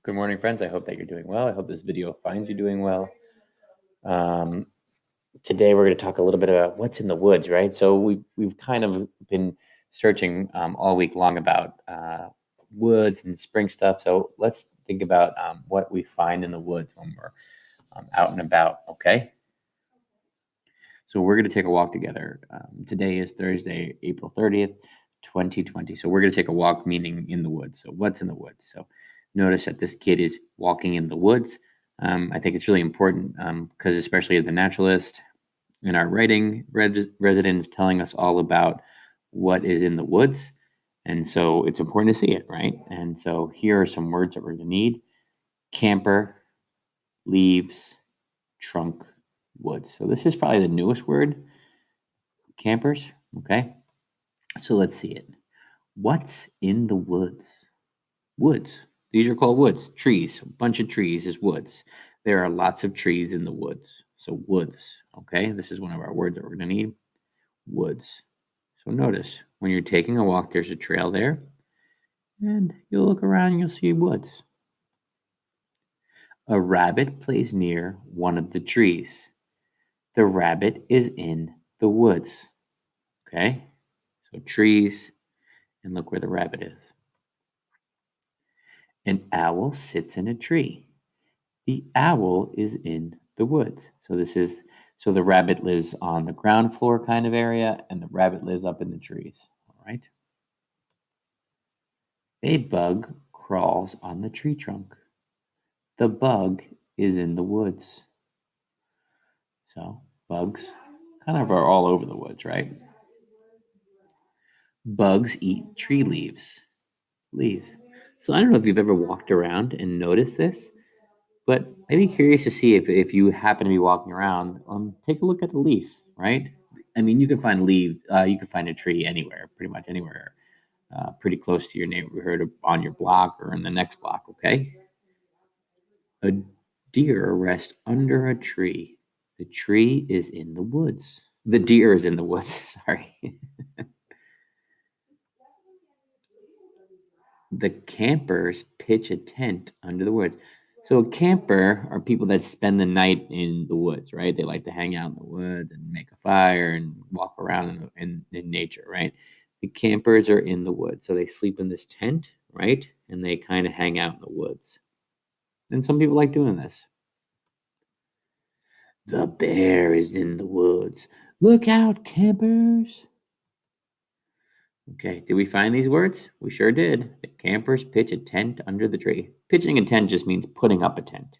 Good morning, friends. I hope that you're doing well. I hope this video finds you doing well. Um, Today, we're going to talk a little bit about what's in the woods, right? So we've kind of been searching all week long about woods and spring stuff. So let's think about what we find in the woods when we're out and about, okay? So we're going to take a walk together. Today is Thursday, April 30th, 2020. So we're going to take a walk, meaning in the woods. So what's in the woods? So notice that this kid is walking in the woods. I think it's really important because especially as a naturalist in our writing residents telling us all about what is in the woods. And so it's important to see it, right? And so here are some words that we're going to need. Camper, leaves, trunk, woods. So this is probably the newest word. Campers, okay? So let's see it. What's in the woods? Woods. These are called woods. Trees. A bunch of trees is woods. There are lots of trees in the woods. So woods, okay? This is one of our words that we're going to need. Woods. So notice, when you're taking a walk, there's a trail there. And you'll look around and you'll see woods. A rabbit plays near one of the trees. The rabbit is in the woods. Okay? So trees, and look where the rabbit is. An owl sits in a tree. The owl is in the woods. So the rabbit lives on the ground floor kind of area, and the rabbit lives up in the trees. All right. A bug crawls on the tree trunk. The bug is in the woods. So bugs kind of are all over the woods, right? Bugs eat tree leaves. Leaves. So I don't know if you've ever walked around and noticed this, but I'd be curious to see if you happen to be walking around, take a look at the leaf, right? I mean, you can find you can find a tree anywhere, pretty much anywhere, pretty close to your neighborhood, or on your block, or in the next block. Okay. A deer rests under a tree. The tree is in the woods. The deer is in the woods. Sorry. The campers pitch a tent under the woods. So a camper are people that spend the night in the woods, right? They like to hang out in the woods and make a fire and walk around in nature, right? The campers are in the woods. So they sleep in this tent, right? And they kind of hang out in the woods. And some people like doing this. The bear is in the woods. Look out, campers. Okay, did we find these words? We sure did. The campers pitch a tent under the tree. Pitching a tent just means putting up a tent.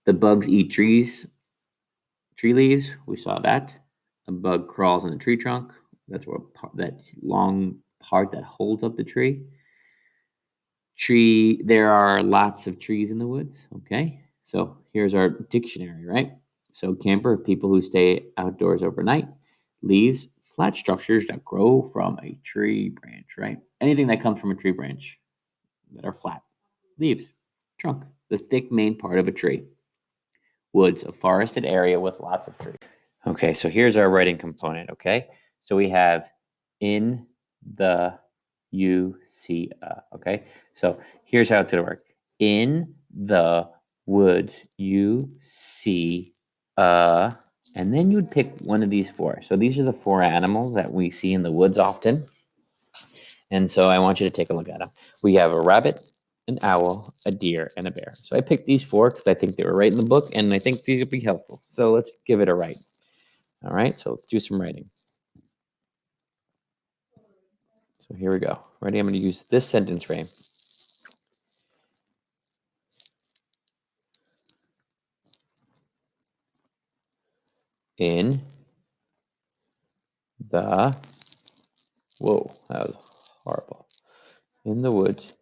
The bugs eat tree leaves. We saw that. A bug crawls on the tree trunk. That's where that long part that holds up the tree. There are lots of trees in the woods. Okay, so here's our dictionary, right? So camper, people who stay outdoors overnight. Leaves, flat structures that grow from a tree branch, right? Anything that comes from a tree branch that are flat. Leaves, trunk, the thick main part of a tree. Woods, a forested area with lots of trees. Okay, so here's our writing component, okay? So we have in the you see okay? So here's how it's gonna work. In the woods you see and then you'd pick one of these four. So these are the four animals that we see in the woods often. And so I want you to take a look at them. We have a rabbit, an owl, a deer, and a bear. So I picked these four because I think they were right in the book, and I think these would be helpful. So let's give it a write. All right, so let's do some writing. So here we go. Ready? I'm going to use this sentence frame. In the, whoa, that was horrible. In the woods,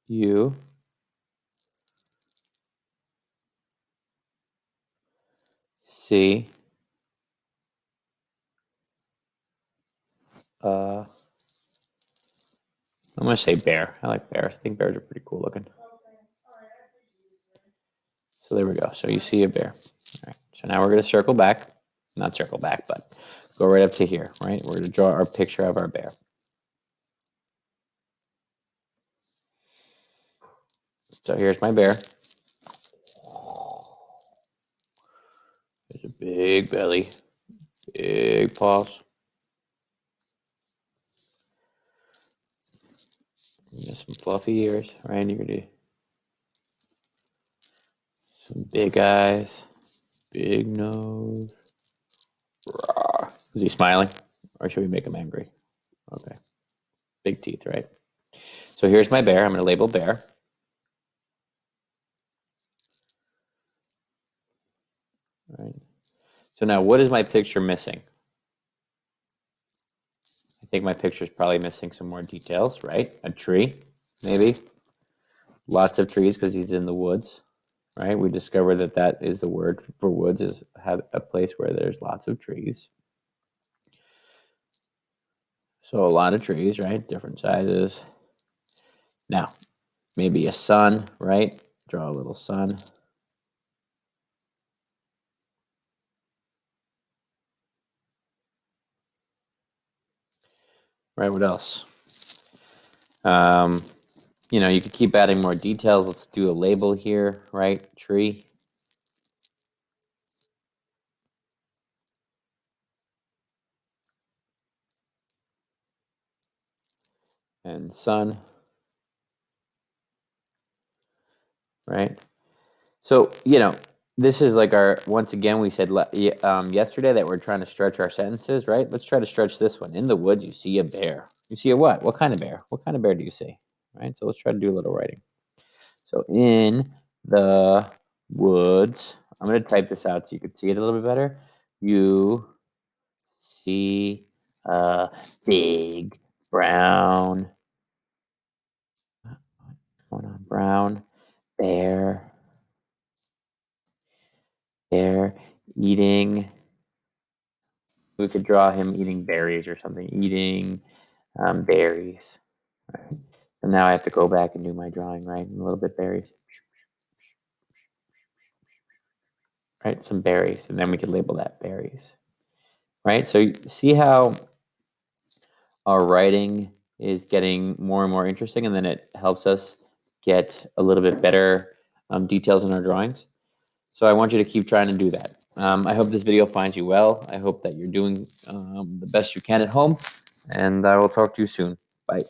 you see I'm going to say bear. I like bears. I think bears are pretty cool looking. So there we go. So you see a bear. All right. So now we're going to circle back. Not circle back, but go right up to here, right? We're going to draw our picture of our bear. So here's my bear. There's a big belly, big paws. Some fluffy ears, right here. Some big eyes, big nose. Rawr. Is he smiling? Or should we make him angry? Okay. Big teeth, right? So here's my bear. I'm going to label bear. All right. So now what is my picture missing? I think my picture is probably missing some more details, right? A tree, maybe. Lots of trees because he's in the woods, right? We discovered that that is the word for woods, is have a place where there's lots of trees. So a lot of trees, right? Different sizes. Now, maybe a sun, right? Draw a little sun. Right, what else? You could keep adding more details. Let's do a label here, right? Tree. And sun. Right? So, this is like once again, we said yesterday that we're trying to stretch our sentences, right? Let's try to stretch this one. In the woods, you see a bear. You see a what? What kind of bear? What kind of bear do you see? Right? So let's try to do a little writing. So in the woods, I'm going to type this out so you can see it a little bit better. You see a big brown bear eating. We could draw him eating berries or something, eating berries. Right? And now I have to go back and do my drawing, right? A little bit berries. Right? Some berries. And then we could label that berries. Right? So you see how our writing is getting more and more interesting, and then it helps us get a little bit better details in our drawings. So I want you to keep trying to do that. I hope this video finds you well. I hope that you're doing the best you can at home, and I will talk to you soon. Bye.